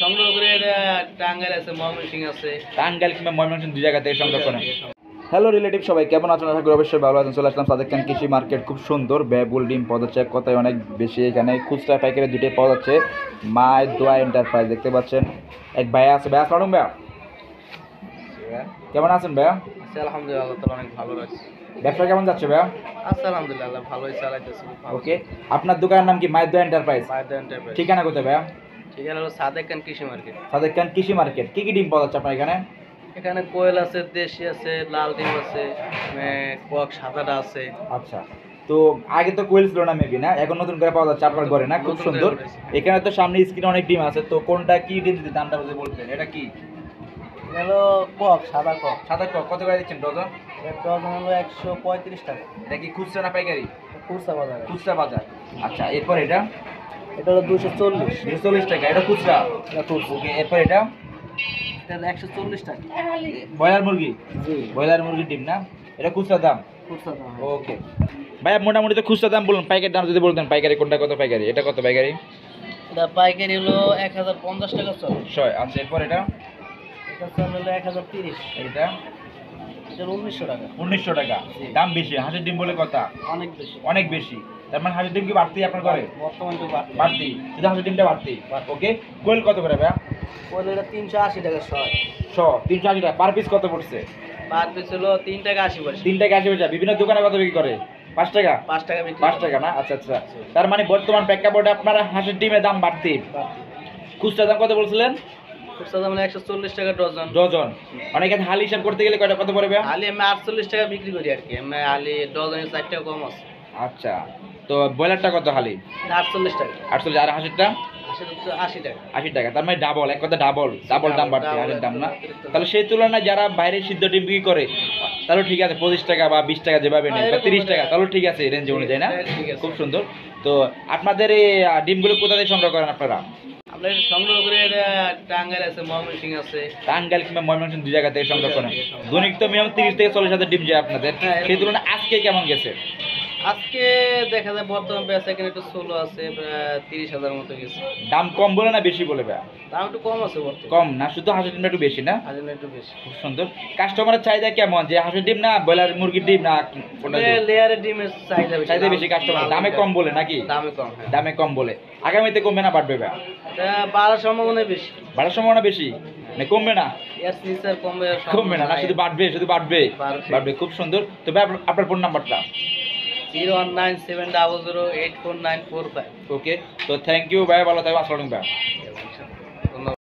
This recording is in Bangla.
সংগ্রহ করে এটা টাঙ্গাইল আছে, ময়মনসিং আছে। টাঙ্গাইল কিংবা ময়মনসিং দুই জায়গা থেকে সংগ্রহ করেন। হ্যালো রিলেটিভ, সবাই কেমন আছেন? আশা করি অবশ্যই ভালো আছেন। চলে আসলাম সাদেক খান কৃষি মার্কেট। খুব সুন্দর ব্যয়বহুল ডিম পাওয়া যাচ্ছে, কথায় অনেক বেশি। এখানে খুচরা পাইকারি দুটোই পাওয়া যাচ্ছে। মায়ের দোয়া এন্টারপ্রাইজ দেখতে পাচ্ছেন। এক ভাইয়া আছে। ভাইয়া আসসালাম ভাইয়া, কেমন আছেন ভাইয়া? আচ্ছা, আলহামদুলিল্লাহ, আল্লাহ তাআলা অনেক ভালো রাখছে। ব্যবসা কেমন যাচ্ছে ভাইয়া? আচ্ছা, আলহামদুলিল্লাহ, ভালোই চালাইতেছি। ওকে, আপনার দোকানের নাম কি? মায়ের দোয়া এন্টারপ্রাইজ। মায়ের দোয়া এন্টারপ্রাইজ। ঠিকানা কোথায় ভাইয়া? ঠিকানা হলো সাদেক খান কৃষি মার্কেট। সাদেক খান কৃষি মার্কেট। কি কি ডিম পাওয়া যাচ্ছে আপনার এখানে? এখানে কোয়েল আছে, দেশি আছে, লাল ডিম আছে, কক সাদাটা আছে। আচ্ছা, তো আগে তো কোয়েল ছিল না মেবি, না? এখন নতুন করে পাওয়া যাচ্ছে আপনার ঘরে, না? খুব সুন্দর। এখানে তো সামনে স্ক্রিনে অনেক ডিম আছে, তো কোনটা কি ডিম দিতে দামটা বলতে বলতেন? এটা কি? হলো কক, সাদা কক। সাদা কক কত করে দিচ্ছেন ডজন? ডজন হলো 135 টাকা। এটা কি খুচরা না পাইকারি? খুচরা বাজারে। খুচরা বাজার। আচ্ছা, এরপর এটা? এটা হলো 240। 240 টাকা, এটা খুচরা। ওকে, এরপর এটা? এটা 140 টাকা। ব্রয়লার মুরগি? জি, ব্রয়লার মুরগির ডিম, না? এটা খুচরা দাম। খুচরা দাম। ওকে ভাইয়া, মোটামুটি তো খুচরা দাম বলুন, পাইকারি দাম যদি বলতেন। পাইকারি কোনটা কত পাইকারি? এটা কত পাইকারি? এটা পাইকারি হলো 1050 টাকা চলে। আচ্ছা, এরপর এটা? এটা চলে হলো 1030। এটা? এটা 1900 টাকা। 1900 টাকা। দাম বেশি। হাঁসের ডিম বলে কথা, অনেক বেশি। অনেক বেশি। তার মানে হাঁসের ডিম কি বাড়তি আপনার ঘরে? বর্তমানে তো বাড়তি, শুধু হাঁসের ডিমটা বাড়তি। ওকে, কোয়েল কত করে ভাইয়া? কোয়েল এটা 380 টাকা শয়। 380 টাকা। পার পিস কত পড়ছে? পার পিস হলো 3 টাকা 80 পয়সা। 3 টাকা 80 পয়সা। বিভিন্ন দোকানে কত বিক্রি করে? 5 টাকা। 5 টাকা বিক্রি। 5 টাকা, না? আচ্ছা আচ্ছা, তার মানে বর্তমান প্রেক্ষাপটে আপনার হাঁসের ডিমের দাম বাড়তি। খুচরা দাম কত বলছিলেন? খুচরা দাম 140 টাকা ডজন। ডজন। অনেকে হাল হিসাব করতে গেলে কয়টা কত পড়বে? আলি আমি 48 টাকা বিক্রি করি আর কি। আমি আলি ডজনে 4 টাকা কম আছে। আচ্ছা, তো ব্রয়লারটা কত হালি? 48 টাকা। 48। আর হাঁসেরটা? 80 টাকা। 80 টাকা। তার মানে ডাবল, এক কথা ডাবল দাম বাড়ছে হাঁসের দাম, না? তাহলে সেই তুলনায় যারা বাইরে সিদ্ধ ডিম বিক্রি করে, তাহলে ঠিক আছে 25 টাকা বা 20 টাকা যেভাবে নেই, বা 30 টাকা, তাহলে ঠিক আছে রেঞ্জ অনুযায়ী, না? খুব সুন্দর। তো আপনাদের এই ডিমগুলো কোথা থেকে সংগ্রহ করেন আপনারা? আমরা এটা সংগ্রহ করে এটা টাঙ্গাইল আছে, ময়মনসিং আছে। টাঙ্গাইল কিংবা ময়মনসিং দুই জায়গা থেকে সংগ্রহ করেন। দৈনিক তো মিনিমাম 30 থেকে 40 হাজার ডিম যায় আপনাদের। সেই তুলনায় আজকে কেমন গেছে? আজকে দেখা যায় বর্তমান বেচা কিনা একটু স্লো আছে, 30,000 মতো গেছে। দাম কম বলে না বেশি বলে ভাই? দাম একটু কম আছে বর্তমানে। কম না, শুধু হাঁসের ডিমটা একটু বেশি, না? হাজার একটু বেশি। খুব সুন্দর। কাস্টমারের চাহিদা কেমন, যে হাঁসের ডিম না ব্রয়লার মুরগির ডিম, না কোনটা? লেয়ারের ডিমের চাহিদা বেশি কাস্টমার। দামে কম বলে নাকি? দামে কম, হ্যাঁ। দামে কম বলে। আগামীতে কমবে না বাড়বে ভাই? এটা বাড়ার সম্ভাবনা বেশি। বাড়ার সম্ভাবনা বেশি, না কমবে না? এর নিচে কমবে। কমবে না, শুধু বাড়বে। খুব সুন্দর। তো ভাই আপনার ফোন নাম্বারটা? 01970084945। ওকে, তো থ্যাংক ইউ ভাই, ভালো থাকবেন। আসসালামু আলাইকুম ভাই।